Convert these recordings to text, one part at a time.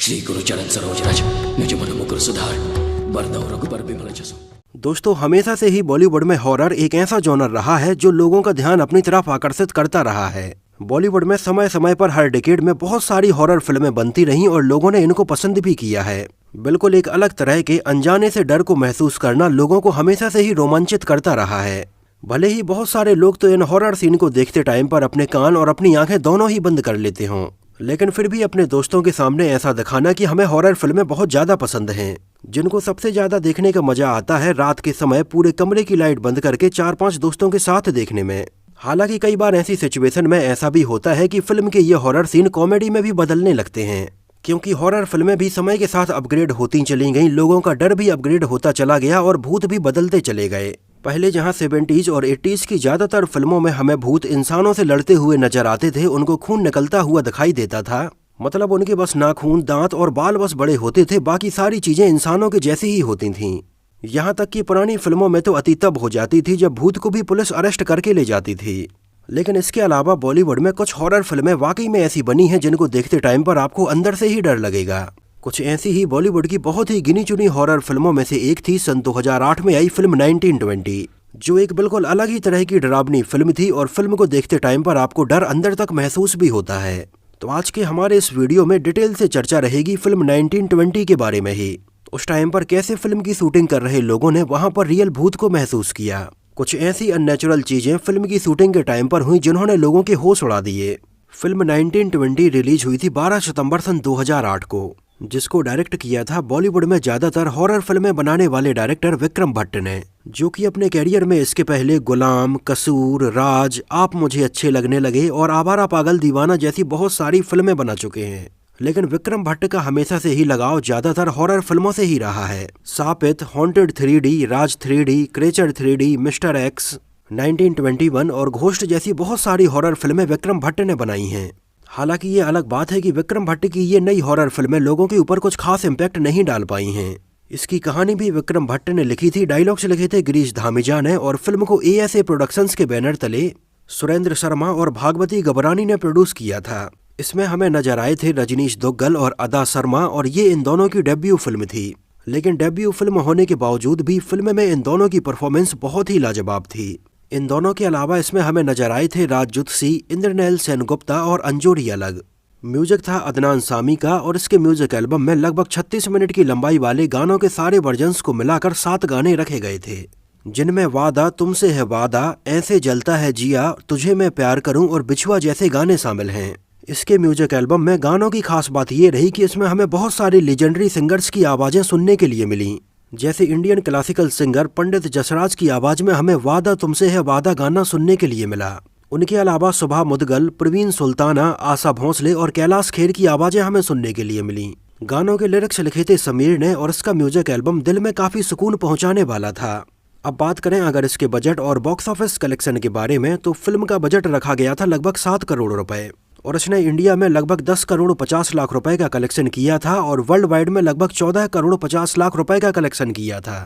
श्री गुरुचरण सरोज रज निज मन मुकुर सुधार बरदौ रघुबर बिमल जसु। दोस्तों, हमेशा से ही बॉलीवुड में हॉरर एक ऐसा जॉनर रहा है जो लोगों का ध्यान अपनी तरफ आकर्षित करता रहा है। बॉलीवुड में समय समय पर हर डिकेड में बहुत सारी हॉरर फिल्में बनती रहीं और लोगों ने इनको पसंद भी किया है। बिल्कुल एक अलग तरह के अनजाने से डर को महसूस करना लोगों को हमेशा से ही रोमांचित करता रहा है। भले ही बहुत सारे लोग तो इन हॉरर सीन को देखते टाइम पर अपने कान और अपनी आंखें दोनों ही बंद कर लेते हों, लेकिन फिर भी अपने दोस्तों के सामने ऐसा दिखाना कि हमें हॉरर फिल्में बहुत ज्यादा पसंद हैं। जिनको सबसे ज्यादा देखने का मजा आता है रात के समय पूरे कमरे की लाइट बंद करके 4-5 दोस्तों के साथ देखने में। हालांकि कई बार ऐसी सिचुएशन में ऐसा भी होता है कि फिल्म के ये हॉरर सीन कॉमेडी में भी बदलने लगते हैं, क्योंकि हॉरर फिल्में भी समय के साथ अपग्रेड होती चली गईं, लोगों का डर भी अपग्रेड होता चला गया और भूत भी बदलते चले गए। पहले जहां 70s और 80s की ज्यादातर फिल्मों में हमें भूत इंसानों से लड़ते हुए नजर आते थे, उनको खून निकलता हुआ दिखाई देता था। मतलब उनके बस नाखून, दांत और बाल बस बड़े होते थे, बाकी सारी चीजें इंसानों के जैसी ही होती थीं। यहाँ तक कि पुरानी फिल्मों में तो अति तब हो जाती थी जब भूत को भी पुलिस अरेस्ट करके ले जाती थी। लेकिन इसके अलावा बॉलीवुड में कुछ हॉरर फिल्में वाकई में ऐसी बनी हैं जिनको देखते टाइम पर आपको अंदर से ही डर लगेगा। कुछ ऐसी ही बॉलीवुड की बहुत ही गिनी चुनी हॉरर फिल्मों में से एक थी सन 2008 में आई फिल्म 1920, जो एक बिल्कुल अलग ही तरह की डरावनी फिल्म थी और फिल्म को देखते टाइम पर आपको डर अंदर तक महसूस भी होता है। तो आज के हमारे इस वीडियो में डिटेल से चर्चा रहेगी फिल्म 1920 के बारे में ही। उस टाइम पर कैसे फिल्म की शूटिंग कर रहे लोगों ने वहां पर रियल भूत को महसूस किया। कुछ ऐसी अननेचुरल चीजें फिल्म की शूटिंग के टाइम पर हुई जिन्होंने लोगों के होश उड़ा दिए। फिल्म 1920 रिलीज हुई थी 12 सितंबर सन 2008 को, जिसको डायरेक्ट किया था बॉलीवुड में ज्यादातर हॉरर फिल्में बनाने वाले डायरेक्टर विक्रम भट्ट ने, जो कि अपने कैरियर में इसके पहले गुलाम, कसूर, राज, आप मुझे अच्छे लगने लगे और आवारा पागल दीवाना जैसी बहुत सारी फिल्में बना चुके हैं। लेकिन विक्रम भट्ट का हमेशा से ही लगाव ज्यादातर हॉरर फिल्मों से ही रहा है। सापित, हॉन्टेड 3D, राज 3D, creature 3D, mister x, 1921 और घोस्ट जैसी बहुत सारी हॉरर फिल्में विक्रम भट्ट ने बनाई हैं। हालांकि ये अलग बात है कि विक्रम भट्ट की ये नई हॉरर फिल्में लोगों के ऊपर कुछ खास इम्पैक्ट नहीं डाल पाई हैं। इसकी कहानी भी विक्रम भट्ट ने लिखी थी, डायलॉग्स लिखे थे गिरीश धामीजा ने और फिल्म को ASA प्रोडक्शंस के बैनर तले सुरेंद्र शर्मा और भागवती गबरानी ने प्रोड्यूस किया था। इसमें हमें नजर आए थे रजनीश दुग्गल और अदा शर्मा और ये इन दोनों की डेब्यू फिल्म थी। लेकिन डेब्यू फिल्म होने के बावजूद भी फिल्म में इन दोनों की परफॉर्मेंस बहुत ही लाजवाब थी। इन दोनों के अलावा इसमें हमें नजर आए थे राजजुत्सी, इंद्रनैल सेनगुप्ता और अंजोरी अलग। म्यूजिक था अदनान सामी का और इसके म्यूजिक एल्बम में लगभग 36 मिनट की लंबाई वाले गानों के सारे वर्जन्स को मिलाकर 7 गाने रखे गए थे, जिनमें वादा, तुमसे है वादा, ऐसे जलता है जिया, तुझे मैं प्यार करूं और बिछुआ जैसे गाने शामिल हैं। इसके म्यूजिक एल्बम में गानों की खास बात ये रही कि इसमें हमें बहुत सारी लेजेंडरी सिंगर्स की आवाजें सुनने के लिए मिली। जैसे Indian classical singer Pandit Jasraj की आवाज में हमें वादा तुमसे है वादा गाना सुनने के लिए मिला। उनके अलावा सुभा मुदगल, प्रवीण सुल्ताना, आशा भोंसले और कैलाश खेर की आवाजें हमें सुनने के लिए मिली। गानों के लिरिक्स लिखे थे समीर ने और इसका म्यूजिक एल्बम दिल में काफी सुकून पहुंचाने वाला था। अब बात करें अगर इसके बजट और बॉक्स ऑफिस कलेक्शन के बारे में, तो फिल्म का बजट रखा गया था लगभग 7 करोड़ रुपए और इसने इंडिया में लगभग 10 करोड़ 50 लाख रुपए का कलेक्शन किया था और वर्ल्ड वाइड में लगभग 14 करोड़ 50 लाख रुपए का कलेक्शन किया था।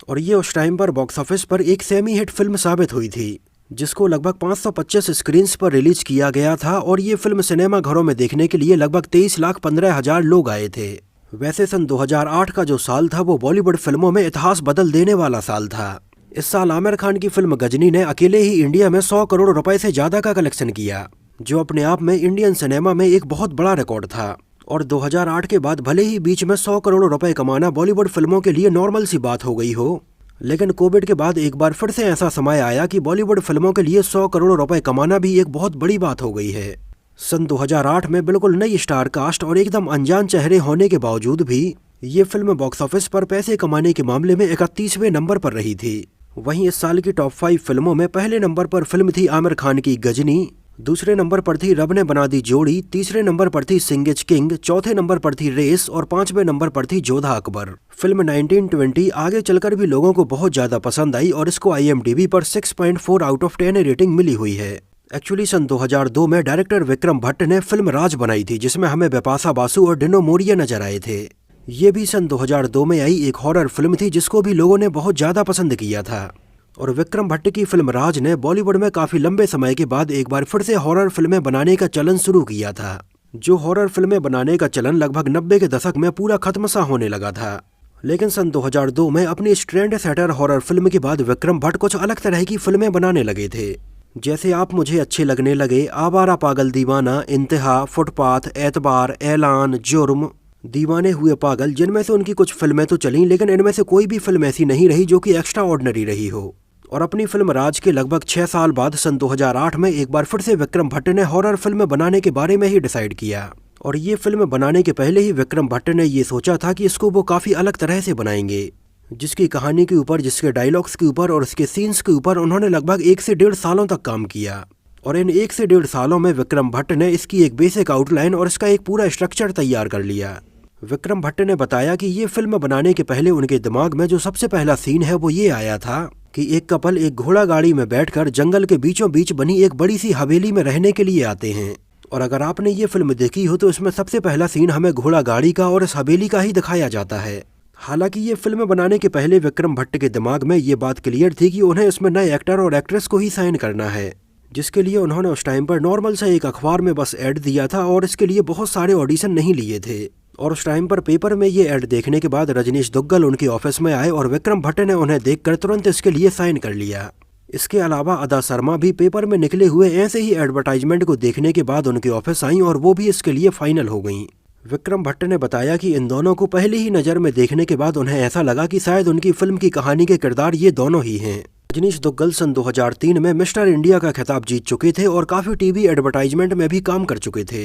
और ये उस टाइम पर बॉक्स ऑफिस पर एक सेमी हिट फिल्म साबित हुई थी, जिसको लगभग 525 स्क्रीन पर रिलीज किया गया था और ये फिल्म सिनेमा घरों में देखने के लिए लगभग 23,15,000 लोग आए थे। वैसे सन 2008 का जो साल था वो बॉलीवुड फिल्मों में इतिहास बदल देने वाला साल था। इस साल आमिर खान की फिल्म गजनी ने अकेले ही इंडिया में 100 करोड़ रुपए से ज्यादा का कलेक्शन किया, जो अपने आप में इंडियन सिनेमा में एक बहुत बड़ा रिकॉर्ड था। और 2008 के बाद भले ही बीच में 100 करोड़ रुपए कमाना बॉलीवुड फिल्मों के लिए नॉर्मल सी बात हो गई हो, लेकिन कोविड के बाद एक बार फिर से ऐसा समय आया कि बॉलीवुड फिल्मों के लिए 100 करोड़ रुपए कमाना भी एक बहुत बड़ी बात हो गई है। सन 2008 में बिल्कुल नई स्टार कास्ट और एकदम अनजान चेहरे होने के बावजूद भी ये फिल्म बॉक्स ऑफिस पर पैसे कमाने के मामले में 31वें नंबर पर रही थी। वहीं इस साल की टॉप 5 फिल्मों में पहले नंबर पर फिल्म थी आमिर खान की गजनी, दूसरे नंबर पर थी रब ने बना दी जोड़ी, तीसरे नंबर पर थी सिंगिज किंग, चौथे नंबर पर थी रेस और 5वें नंबर पर थी जोधा अकबर। फिल्म 1920 आगे चलकर भी लोगों को बहुत ज्यादा पसंद आई और इसको IMDb पर 6.4 आउट ऑफ 10 रेटिंग मिली हुई है। एक्चुअली सन 2002 में डायरेक्टर विक्रम भट्ट ने फिल्म राज बनाई थी, जिसमें हमें बिपाशा बासु और डिनो मोरिया नजर आए थे। ये भी सन 2002 में आई एक हॉरर फिल्म थी जिसको भी लोगों ने बहुत ज्यादा पसंद किया था। और विक्रम भट्ट की फिल्म राज ने बॉलीवुड में काफी लंबे समय के बाद एक बार फिर से हॉरर फिल्में बनाने का चलन शुरू किया था। जो हॉरर फिल्में बनाने का चलन लगभग 90 के दशक में पूरा खत्म सा होने लगा था। लेकिन सन 2002 में अपनी ट्रेंड सेटर हॉरर फिल्म के बाद विक्रम भट्ट कुछ अलग तरह की फिल्में बनाने लगे थे, जैसे आप मुझे अच्छे लगने लगे, आवारा पागल दीवाना, इंतहा, फुटपाथ, एतबार, ऐलान, जुर्म, दीवाने हुए पागल, जिनमें से उनकी कुछ फिल्में तो चलीं, लेकिन इनमें से कोई भी फिल्म ऐसी नहीं रही जो कि एक्स्ट्रा ऑर्डिनरी रही हो। और अपनी फिल्म राज के लगभग 6 साल बाद सन 2008 में एक बार फिर से विक्रम भट्ट ने हॉरर फिल्म बनाने के बारे में ही डिसाइड किया। और ये फिल्म बनाने के पहले ही विक्रम भट्ट ने ये सोचा था कि इसको वो काफ़ी अलग तरह से बनाएंगे, जिसकी कहानी के ऊपर, जिसके डायलॉग्स के ऊपर और उसके सीन्स के ऊपर उन्होंने लगभग 1 से 1.5 सालों तक काम किया। और इन 1 से 1.5 सालों में विक्रम भट्ट ने इसकी एक बेसिक आउटलाइन और इसका एक पूरा स्ट्रक्चर तैयार कर लिया। विक्रम भट्ट ने बताया कि ये फिल्म बनाने के पहले उनके दिमाग में जो सबसे पहला सीन है वो ये आया था कि एक कपल एक घोड़ा गाड़ी में बैठकर जंगल के बीचों बीच बनी एक बड़ी सी हवेली में रहने के लिए आते हैं। और अगर आपने ये फिल्म देखी हो तो इसमें सबसे पहला सीन हमें घोड़ा गाड़ी का और इस हवेली का ही दिखाया जाता है। हालांकि ये फिल्म बनाने के पहले विक्रम भट्ट के दिमाग में ये बात क्लियर थी कि उन्हें इसमें नए एक्टर और एक्ट्रेस को ही साइन करना है, जिसके लिए उन्होंने उस टाइम पर नॉर्मल सा एक अखबार में बस ऐड दिया था और इसके लिए बहुत सारे ऑडिशन नहीं लिए थे। और उस टाइम पर पेपर में ये ऐड देखने के बाद रजनीश दुग्गल उनके ऑफिस में आए और विक्रम भट्ट ने उन्हें देखकर तुरंत इसके लिए साइन कर लिया। इसके अलावा अदा शर्मा भी पेपर में निकले हुए ऐसे ही एडवर्टाइजमेंट को देखने के बाद उनके ऑफिस आईं और वो भी इसके लिए फाइनल हो गईं। विक्रम भट्ट ने बताया कि इन दोनों को पहली ही नज़र में देखने के बाद उन्हें ऐसा लगा कि शायद उनकी फिल्म की कहानी के किरदार ये दोनों ही हैं। रजनीश दुग्गल सन 2003 में मिस्टर इंडिया का खिताब जीत चुके थे और काफ़ी टीवी एडवर्टाइजमेंट में भी काम कर चुके थे।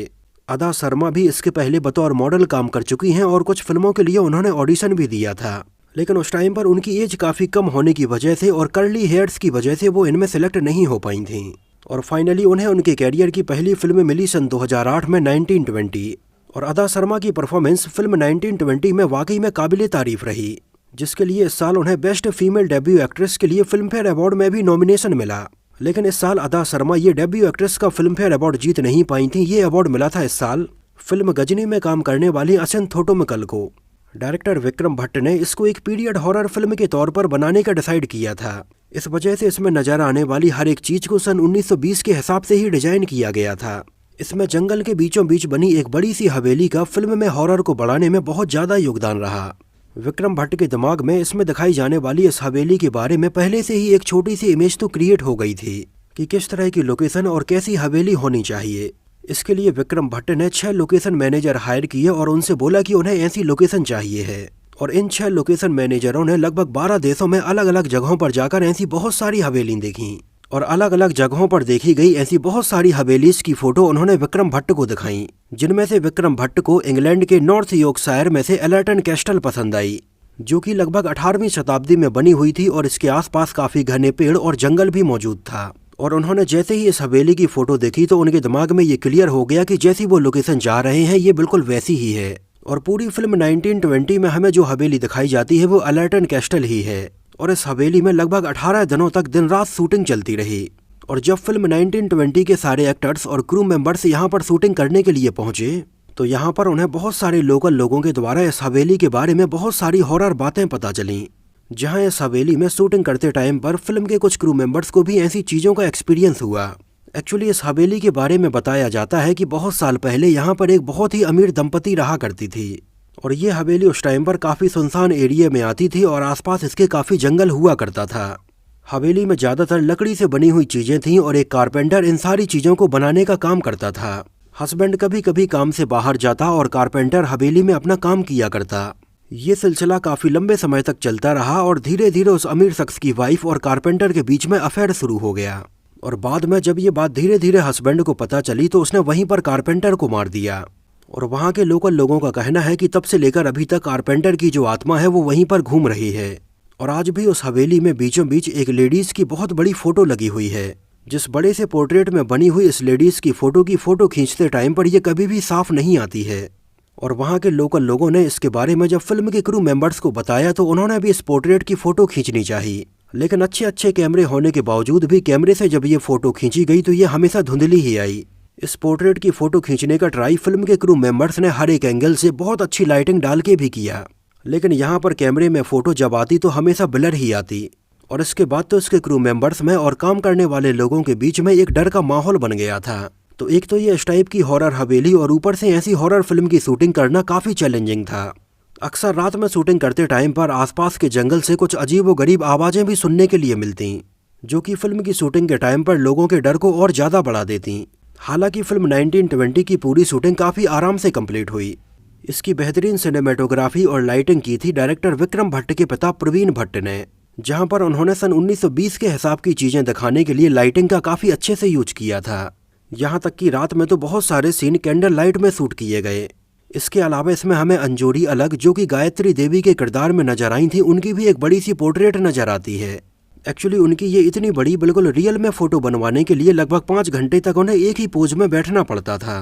अदा शर्मा भी इसके पहले बतौर मॉडल काम कर चुकी हैं और कुछ फिल्मों के लिए उन्होंने ऑडिशन भी दिया था, लेकिन उस टाइम पर उनकी एज काफ़ी कम होने की वजह से और कर्ली हेयर्स की वजह से वो इनमें सेलेक्ट नहीं हो पाई थीं। और फाइनली उन्हें उनके कैरियर की पहली फिल्म मिली सन 2008 में 1920। और अदा शर्मा की परफॉर्मेंस फिल्म 1920 में वाकई में काबिले तारीफ रही, जिसके लिए इस साल उन्हें बेस्ट फीमेल डेब्यू एक्ट्रेस के लिए फिल्म फेयर अवार्ड में भी नॉमिनेशन मिला। लेकिन इस साल अदा शर्मा ये डेब्यू एक्ट्रेस का फिल्म फेयर अवार्ड जीत नहीं पाई थी। ये अवार्ड मिला था इस साल फिल्म गजनी में काम करने वाली असिन थोटुमकल को। डायरेक्टर विक्रम भट्ट ने इसको एक पीरियड हॉरर फिल्म के तौर पर बनाने का डिसाइड किया था। इस वजह से इसमें नजर आने वाली हर एक चीज को सन 1920 के हिसाब से ही डिजाइन किया गया था। इसमें जंगल के बीचों बीच बनी एक बड़ी सी हवेली का फिल्म में हॉरर को बढ़ाने में बहुत ज्यादा योगदान रहा। विक्रम भट्ट के दिमाग में इसमें दिखाई जाने वाली इस हवेली के बारे में पहले से ही एक छोटी सी इमेज तो क्रिएट हो गई थी कि किस तरह की लोकेशन और कैसी हवेली होनी चाहिए। इसके लिए विक्रम भट्ट ने 6 लोकेशन मैनेजर हायर किए और उनसे बोला कि उन्हें ऐसी लोकेशन चाहिए है। और इन 6 लोकेशन मैनेजरों ने लगभग 12 देशों में अलग अलग जगहों पर जाकर ऐसी बहुत सारी हवेली देखी और अलग अलग जगहों पर देखी गई ऐसी बहुत सारी हवेलीज की फोटो उन्होंने विक्रम भट्ट को दिखाई, जिनमें से विक्रम भट्ट को इंग्लैंड के नॉर्थ यॉर्कशायर में से एलर्टन कैस्टल पसंद आई, जो कि लगभग 18वीं शताब्दी में बनी हुई थी और इसके आसपास काफी घने पेड़ और जंगल भी मौजूद था। और उन्होंने जैसे ही इस हवेली की फोटो देखी तो उनके दिमाग में ये क्लियर हो गया कि जैसी वो लोकेशन जा रहे हैं ये बिल्कुल वैसी ही है। और पूरी फिल्म 1920 में हमें जो हवेली दिखाई जाती है वो एलर्टन कैस्टल ही है। और इस हवेली में लगभग 18 दिनों तक दिन रात शूटिंग चलती रही। और जब फिल्म 1920 के सारे एक्टर्स और क्रू मेंबर्स यहाँ पर शूटिंग करने के लिए पहुंचे तो यहाँ पर उन्हें बहुत सारे लोकल लोगों के द्वारा इस हवेली के बारे में बहुत सारी हॉरर बातें पता चलीं। जहाँ इस हवेली में शूटिंग करते टाइम पर फिल्म के कुछ क्रू मेंबर्स को भी ऐसी चीज़ों का एक्सपीरियंस हुआ। एक्चुअली इस हवेली के बारे में बताया जाता है कि बहुत साल पहले यहाँ पर एक बहुत ही अमीर दंपति रहा करती थी और ये हवेली उस टाइम पर काफ़ी सुनसान एरिया में आती थी और आसपास इसके काफ़ी जंगल हुआ करता था। हवेली में ज़्यादातर लकड़ी से बनी हुई चीज़ें थीं और एक कारपेंटर इन सारी चीज़ों को बनाने का काम करता था। हस्बैंड कभी कभी काम से बाहर जाता और कारपेंटर हवेली में अपना काम किया करता। ये सिलसिला काफ़ी लंबे समय तक चलता रहा और धीरे धीरे उस अमीर शख्स की वाइफ और कारपेंटर के बीच में अफेयर शुरू हो गया। और बाद में जब ये बात धीरे धीरे हस्बैंड को पता चली तो उसने वहीं पर कारपेंटर को मार दिया। और वहाँ के लोकल लोगों का कहना है कि तब से लेकर अभी तक कारपेंटर की जो आत्मा है वो वहीं पर घूम रही है। और आज भी उस हवेली में बीचों बीच एक लेडीज़ की बहुत बड़ी फ़ोटो लगी हुई है। जिस बड़े से पोर्ट्रेट में बनी हुई इस लेडीज़ की फ़ोटो खींचते टाइम पर यह कभी भी साफ नहीं आती है। और वहाँ के लोकल लोगों ने इसके बारे में जब फिल्म के क्रू मेंबर्स को बताया तो उन्होंने भी इस पोर्ट्रेट की फ़ोटो खींचनी चाहिए, लेकिन अच्छे कैमरे होने के बावजूद भी कैमरे से जब ये फ़ोटो खींची गई तो ये हमेशा धुंधली ही आई। इस पोर्ट्रेट की फ़ोटो खींचने का ट्राई फिल्म के क्रू मेंबर्स ने हर एक एंगल से बहुत अच्छी लाइटिंग डाल के भी किया, लेकिन यहाँ पर कैमरे में फ़ोटो जब आती तो हमेशा ब्लर ही आती। और इसके बाद तो इसके क्रू मेंबर्स में और काम करने वाले लोगों के बीच में एक डर का माहौल बन गया था तो एक तो ये इस टाइप की हॉरर हवेली और ऊपर से ऐसी हॉरर फिल्म की शूटिंग करना काफ़ी चैलेंजिंग था। अक्सर रात में शूटिंग करते टाइम पर आसपास के जंगल से कुछ अजीबोगरीब आवाज़ें भी सुनने के लिए मिलती, जो कि फिल्म की शूटिंग के टाइम पर लोगों के डर को और ज़्यादा बढ़ा देती। हालांकि फिल्म 1920 की पूरी शूटिंग काफ़ी आराम से कंप्लीट हुई। इसकी बेहतरीन सिनेमेटोग्राफी और लाइटिंग की थी डायरेक्टर विक्रम भट्ट के पिता प्रवीण भट्ट ने, जहां पर उन्होंने सन 1920 के हिसाब की चीज़ें दिखाने के लिए लाइटिंग का काफ़ी अच्छे से यूज किया था। यहाँ तक कि रात में तो बहुत सारे सीन कैंडल लाइट में शूट किए गए। इसके अलावा इसमें हमें अंजोरी अलग, जो कि गायत्री देवी के किरदार में नजर आई थी, उनकी भी एक बड़ी सी पोर्ट्रेट नजर आती है। एक्चुअली उनकी ये इतनी बड़ी बिल्कुल रियल में फ़ोटो बनवाने के लिए लगभग 5 घंटे तक उन्हें एक ही पोज में बैठना पड़ता था।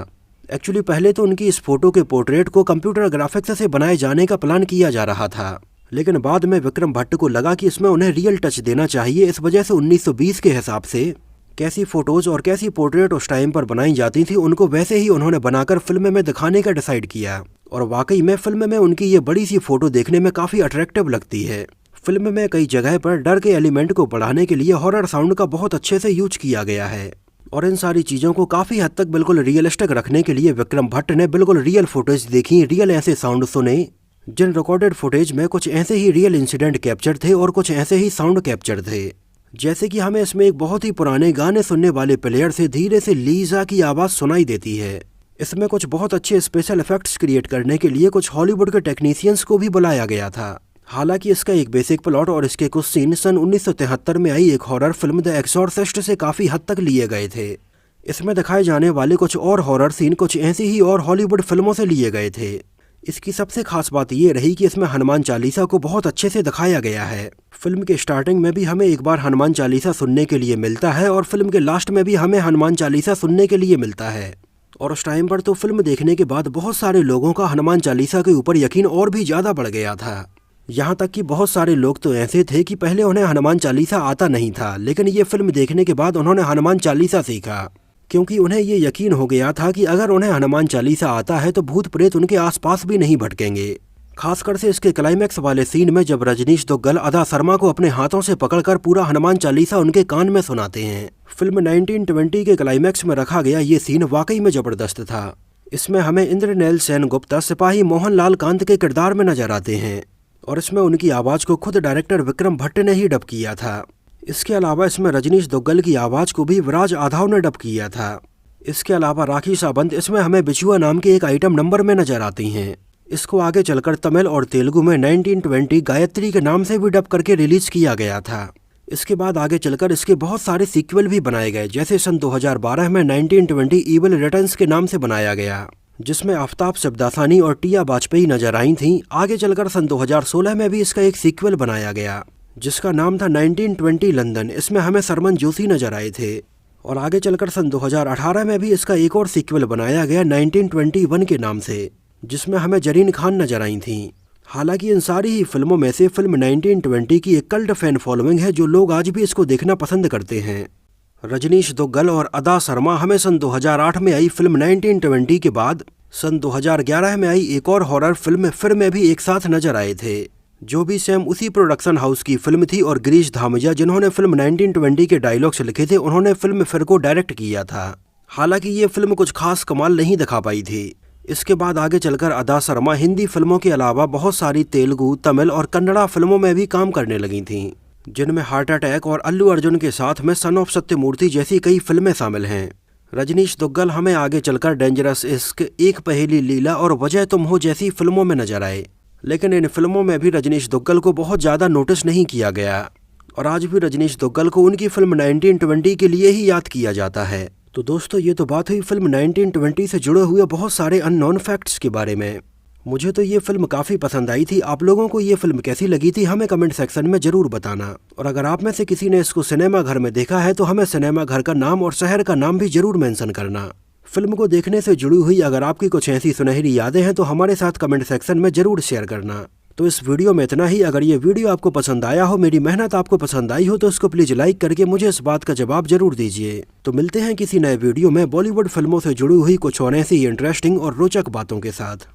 एक्चुअली पहले तो उनकी इस फोटो के पोर्ट्रेट को कंप्यूटर ग्राफिक्स से बनाए जाने का प्लान किया जा रहा था, लेकिन बाद में विक्रम भट्ट को लगा कि इसमें उन्हें रियल टच देना चाहिए। इस वजह से 1920 के हिसाब से कैसी फोटोज और कैसी पोर्ट्रेट उस टाइम पर बनाई जाती थी, उनको वैसे ही उन्होंने बनाकर फिल्म में दिखाने का डिसाइड किया। और वाकई में फिल्म में उनकी ये बड़ी सी फोटो देखने में काफ़ी अट्रैक्टिव लगती है। फिल्म में कई जगह पर डर के एलिमेंट को बढ़ाने के लिए हॉरर साउंड का बहुत अच्छे से यूज किया गया है, और इन सारी चीज़ों को काफ़ी हद तक बिल्कुल रियलिस्टिक रखने के लिए विक्रम भट्ट ने बिल्कुल रियल फुटेज देखी, रियल ऐसे साउंड सुने, जिन रिकॉर्डेड फुटेज में कुछ ऐसे ही रियल इंसिडेंट कैप्चर थे और कुछ ऐसे ही साउंड कैप्चर थे। जैसे कि हमें इसमें एक बहुत ही पुराने गाने सुनने वाले प्लेयर से धीरे से लीजा की आवाज़ सुनाई देती है। इसमें कुछ बहुत अच्छे स्पेशल इफेक्ट्स क्रिएट करने के लिए कुछ हॉलीवुड के टेक्नीशियंस को भी बुलाया गया था। हालांकि इसका एक बेसिक प्लॉट और इसके कुछ सीन सन 1973 में आई एक हॉरर फिल्म द एक्सॉर्सिस्ट से काफ़ी हद तक लिए गए थे। इसमें दिखाए जाने वाले कुछ और हॉरर सीन कुछ ऐसी ही और हॉलीवुड फिल्मों से लिए गए थे। इसकी सबसे खास बात ये रही कि इसमें हनुमान चालीसा को बहुत अच्छे से दिखाया गया है। फिल्म के स्टार्टिंग में भी हमें एक बार हनुमान चालीसा सुनने के लिए मिलता है और फिल्म के लास्ट में भी हमें हनुमान चालीसा सुनने के लिए मिलता है। और उस टाइम पर तो फिल्म देखने के बाद बहुत सारे लोगों का हनुमान चालीसा के ऊपर यकीन और भी ज़्यादा बढ़ गया था। यहाँ तक कि बहुत सारे लोग तो ऐसे थे कि पहले उन्हें हनुमान चालीसा आता नहीं था, लेकिन ये फिल्म देखने के बाद उन्होंने हनुमान चालीसा सीखा, क्योंकि उन्हें ये यकीन हो गया था कि अगर उन्हें हनुमान चालीसा आता है तो भूत प्रेत उनके आसपास भी नहीं भटकेंगे। खासकर से इसके क्लाइमैक्स वाले सीन में जब रजनीश दुग्गल अदा शर्मा को अपने हाथों से पकड़कर पूरा हनुमान चालीसा उनके कान में सुनाते हैं। फिल्म 1920 के क्लाइमैक्स में रखा गया ये सीन वाकई में जबरदस्त था। इसमें हमें इंद्रनैल सेन गुप्ता सिपाही मोहनलाल कांत के किरदार में नजर आते हैं, और इसमें उनकी आवाज़ को खुद डायरेक्टर विक्रम भट्ट ने ही डब किया था। इसके अलावा इसमें रजनीश दुग्गल की आवाज़ को भी विराज आधाव ने डब किया था। इसके अलावा राखी सावंत इसमें हमें बिचुआ नाम के एक आइटम नंबर में नजर आती हैं। इसको आगे चलकर तमिल और तेलुगु में 1920 गायत्री के नाम से भी डब करके रिलीज किया गया था। इसके बाद आगे चलकर इसके बहुत सारे सीक्वल भी बनाए गए, जैसे सन 2012 में 1920 ईविल रिटर्न्स के नाम से बनाया गया, जिसमें आफ्ताब शिवदासानी और टिया वाजपेयी नजर आई थीं। आगे चलकर सन 2016 में भी इसका एक सीक्वल बनाया गया, जिसका नाम था 1920 लंदन। इसमें हमें सरमन जोशी नजर आए थे। और आगे चलकर सन 2018 में भी इसका एक और सीक्वल बनाया गया 1921 के नाम से, जिसमें हमें जरीन खान नजर आई थीं। हालांकि इन सारी ही फिल्मों में से फिल्म 1920 की एक कल्ट फैन फॉलोइंग है, जो लोग आज भी इसको देखना पसंद करते हैं। रजनीश दुग्गल और अदा शर्मा हमें सन 2008 में आई फिल्म 1920 के बाद सन 2011 में आई एक और हॉरर फिल्म फिर में भी एक साथ नजर आए थे, जो भी सेम उसी प्रोडक्शन हाउस की फिल्म थी। और गिरीश धामिजा, जिन्होंने फिल्म 1920 के डायलॉग्स लिखे थे, उन्होंने फिल्म फिर को डायरेक्ट किया था। हालांकि ये फिल्म कुछ खास कमाल नहीं दिखा पाई थी। इसके बाद आगे चलकर अदा शर्मा हिंदी फिल्मों के अलावा बहुत सारी तेलुगु, तमिल और कन्नड़ा फिल्मों में भी काम करने लगी थीं, जिनमें हार्ट अटैक और अल्लू अर्जुन के साथ में सन ऑफ सत्यमूर्ति जैसी कई फिल्में शामिल हैं। रजनीश दुग्गल हमें आगे चलकर डेंजरस इश्क, एक पहेली लीला और वजह तुम हो जैसी फिल्मों में नजर आए, लेकिन इन फिल्मों में भी रजनीश दुग्गल को बहुत ज़्यादा नोटिस नहीं किया गया, और आज भी रजनीश दुग्गल को उनकी फिल्म 1920 के लिए ही याद किया जाता है। तो दोस्तों, ये तो बात हुई फिल्म 1920 से जुड़े हुए बहुत सारे अननोन फैक्ट्स के बारे में। मुझे तो ये फिल्म काफ़ी पसंद आई थी। आप लोगों को ये फिल्म कैसी लगी थी हमें कमेंट सेक्शन में ज़रूर बताना। और अगर आप में से किसी ने इसको सिनेमा घर में देखा है तो हमें सिनेमा घर का नाम और शहर का नाम भी ज़रूर मेंशन करना। फिल्म को देखने से जुड़ी हुई अगर आपकी कुछ ऐसी सुनहरी यादें हैं तो हमारे साथ कमेंट सेक्शन में ज़रूर शेयर करना। तो इस वीडियो में इतना ही। अगर ये वीडियो आपको पसंद आया हो, मेरी मेहनत आपको पसंद आई हो, तो इसको प्लीज़ लाइक करके मुझे इस बात का जवाब जरूर दीजिए। तो मिलते हैं किसी नए वीडियो में बॉलीवुड फिल्मों से जुड़ी हुई कुछ और ऐसी इंटरेस्टिंग और रोचक बातों के साथ।